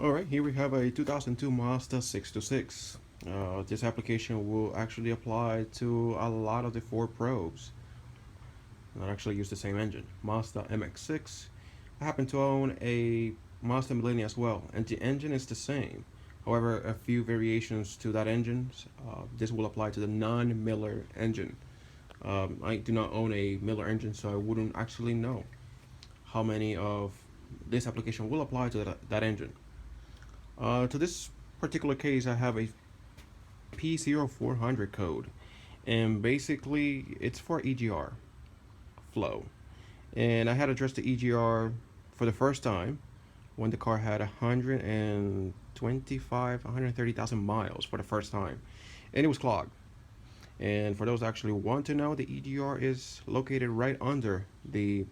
Alright, here we have a 2002 Mazda 626. This application will actually apply to a lot of the Ford Probes that actually use the same engine. Mazda MX-6. I happen to own a Mazda Millennium as well, and the engine is the same. However, a few variations to that engine. This will apply to the non-Miller engine. I do not own a Miller engine, so I wouldn't actually know how many of this application will apply to that engine. To this particular case, I have a P0400 code, and basically it's for EGR flow. And I had addressed the EGR for the first time when the car had 130,000 miles for the first time, and it was clogged. And for those that actually want to know, the EGR is located right under the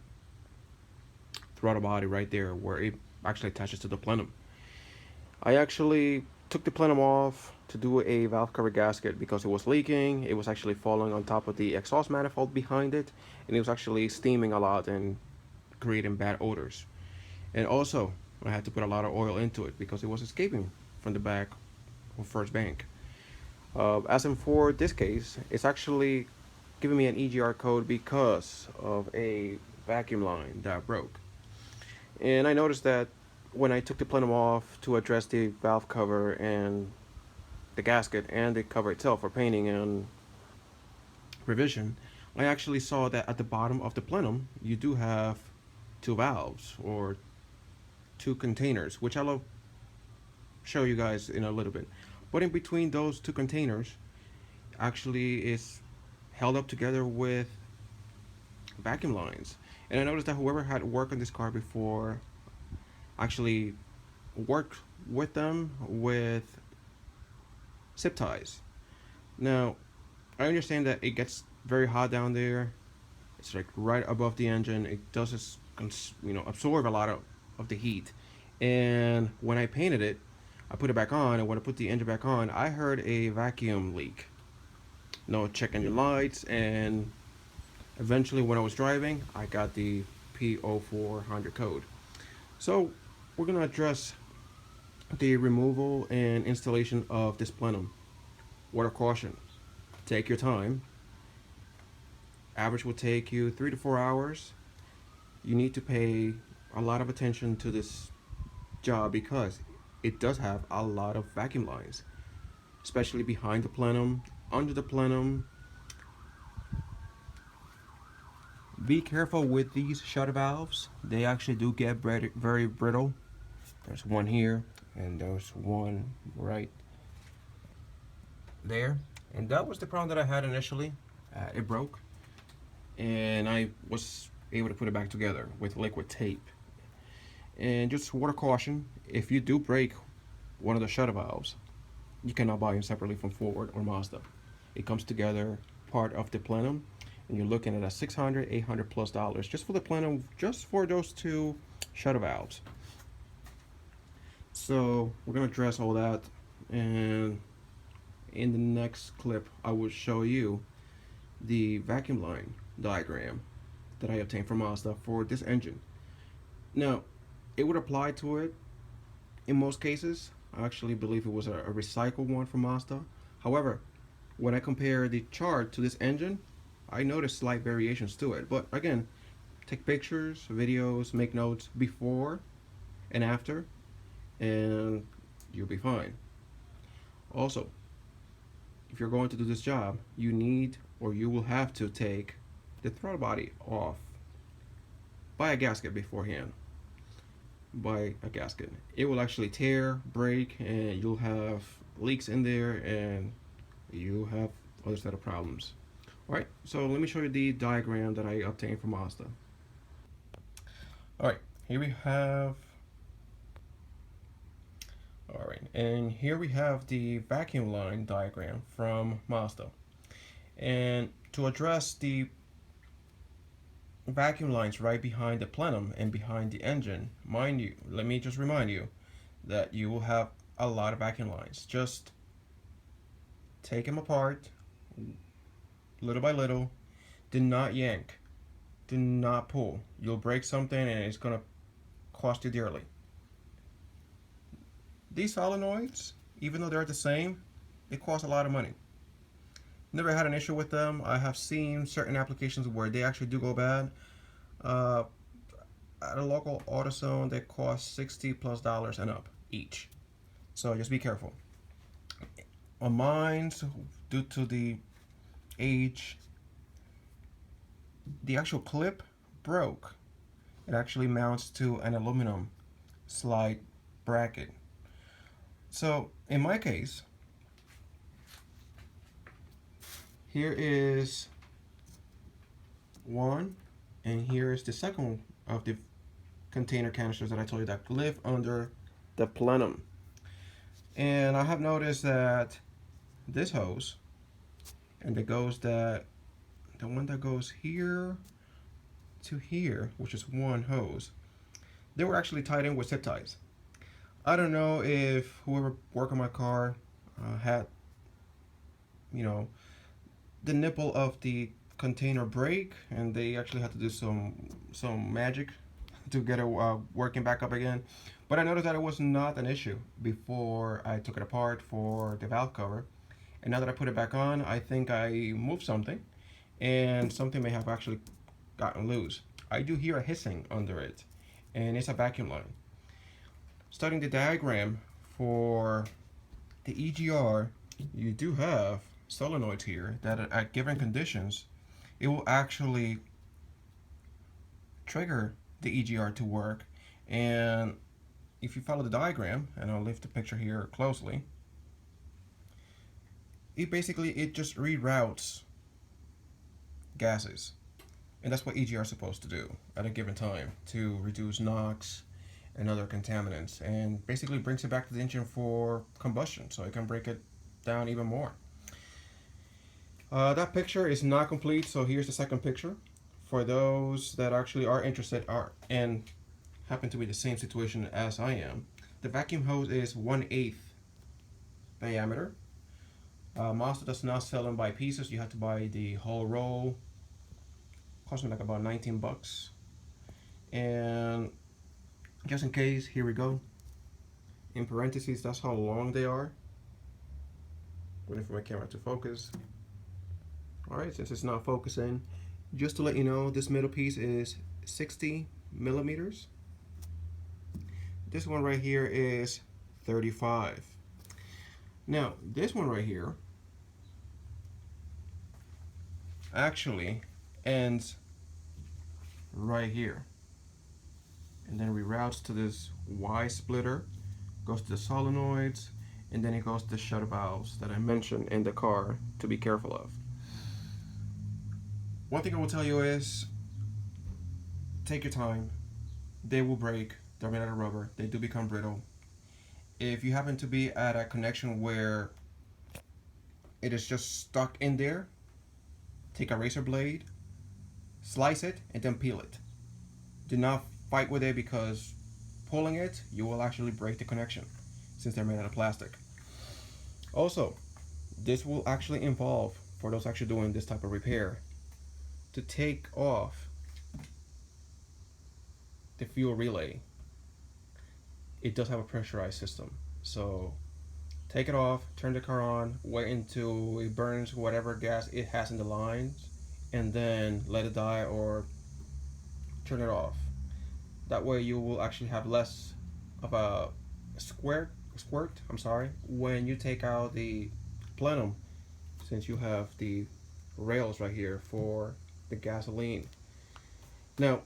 throttle body, right there where it actually attaches to the plenum. I actually took the plenum off to do a valve cover gasket because it was leaking. It was actually falling on top of the exhaust manifold behind it, and it was actually steaming a lot and creating bad odors. And also, I had to put a lot of oil into it because it was escaping from the back of first bank. As in for this case, it's actually giving me an EGR code because of a vacuum line that broke. And I noticed that when I took the plenum off to address the valve cover and the gasket and the cover itself for painting and revision, I actually saw that at the bottom of the plenum you do have two valves or two containers, which I'll show you guys in a little bit. But in between those two containers actually is held up together with vacuum lines. And I noticed that whoever had worked on this car before actually worked with them with zip ties. Now, I understand that it gets very hot down there. It's like right above the engine. It does, absorb a lot of the heat. And when I painted it, I put it back on, and when I put the engine back on, I heard a vacuum leak. No check engine lights, and eventually when I was driving, I got the P0400 code. So we're going to address the removal and installation of this plenum. Word of caution, take your time. Average will take you 3 to 4 hours. You need to pay a lot of attention to this job because it does have a lot of vacuum lines, especially behind the plenum, under the plenum. Be careful with these shutter valves. They actually do get very brittle. There's one here and there's one right there, and that was the problem that I had initially. It broke, and I was able to put it back together with liquid tape. And just word of caution, if you do break one of the shutter valves, you cannot buy them separately from Ford or Mazda. It comes together part of the plenum, and you're looking at a $600, $800 plus just for the plenum, just for those two shutter valves. So we're gonna address all that, and in the next clip I will show you the vacuum line diagram that I obtained from Mazda for this engine. Now, it would apply to it in most cases. I actually believe it was a recycled one from Mazda. However, when I compare the chart to this engine, I noticed slight variations to it. But again, take pictures, videos, make notes before and after, and you'll be fine. Also, if you're going to do this job, you need or you will have to take the throttle body off. Buy a gasket beforehand. Buy a gasket. It will actually tear, break, and you'll have leaks in there, and you have other set of problems. Alright, so let me show you the diagram that I obtained from Mazda. Alright, here we have the vacuum line diagram from Mazda. And to address the vacuum lines right behind the plenum and behind the engine, mind you, let me just remind you that you will have a lot of vacuum lines. Just take them apart little by little. Do not yank, do not pull. You'll break something and it's gonna cost you dearly. these solenoids, even though they're the same, it costs a lot of money. Never had an issue with them. I have seen certain applications where they actually do go bad. Uh, at a local AutoZone, they cost $60+ and up each. So just be careful. On mine, due to the age, the actual clip broke. It actually mounts to an aluminum slide bracket. So in my case, here is one, and here is the second of the container canisters that I told you that live under the plenum. And I have noticed that this hose and the one that goes here to here, which is one hose, they were actually tied in with zip ties. I don't know if whoever worked on my car had, you know, the nipple of the container break, and they actually had to do some magic to get it working back up again. But I noticed that it was not an issue before I took it apart for the valve cover. And now that I put it back on, I think I moved something, and something may have actually gotten loose. I do hear a hissing under it, and it's a vacuum line. Studying the diagram for the EGR, you do have solenoids here that at given conditions, it will actually trigger the EGR to work. And if you follow the diagram, and I'll lift the picture here closely, it just reroutes gases. And that's what EGR is supposed to do at a given time to reduce NOx and other contaminants, and basically brings it back to the engine for combustion so it can break it down even more. That picture is not complete, so here's the second picture. For those that actually are interested and happen to be the same situation as I am, the vacuum hose is 1/8 diameter. Mazda does not sell them by pieces. You have to buy the whole roll. Cost me like about 19 bucks. And just in case, here we go. In parentheses, that's how long they are. Waiting for my camera to focus. Alright, since it's not focusing, just to let you know, this middle piece is 60 millimeters. This one right here is 35. Now, this one right here actually ends right here, and then reroutes to this Y splitter, goes to the solenoids, and then it goes to the shutter valves that I mentioned in the car to be careful of. One thing I will tell you is, take your time. They will break. They're made out of rubber. They do become brittle. If you happen to be at a connection where it is just stuck in there, take a razor blade, slice it, and then peel it. Do not fight with it, because pulling it, you will actually break the connection since they're made out of plastic. Also, this will actually involve, for those actually doing this type of repair, to take off the fuel relay. It does have a pressurized system, so take it off, turn the car on, wait until it burns whatever gas it has in the lines, and then let it die or turn it off. That way you will actually have less of a squirt, when you take out the plenum, since you have the rails right here for the gasoline. Now,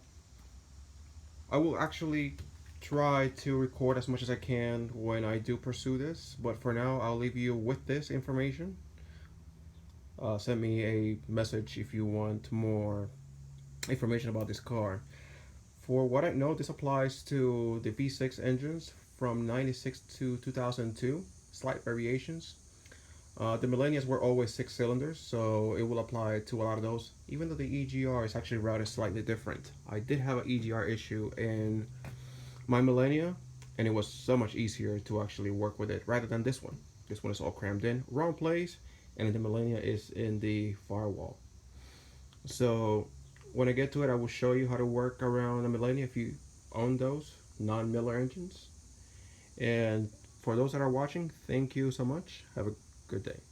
I will actually try to record as much as I can when I do pursue this, but for now I'll leave you with this information. Send me a message if you want more information about this car. For what I know, this applies to the V6 engines from 96 to 2002, slight variations. The Millennials were always 6 cylinders, so it will apply to a lot of those, even though the EGR is actually routed slightly different. I did have an EGR issue in my Millennia, and it was so much easier to actually work with it rather than this one. This one is all crammed in, wrong place, and the Millennia is in the firewall. So when I get to it, I will show you how to work around a Millennia if you own those non-Miller engines. And for those that are watching, thank you so much. Have a good day.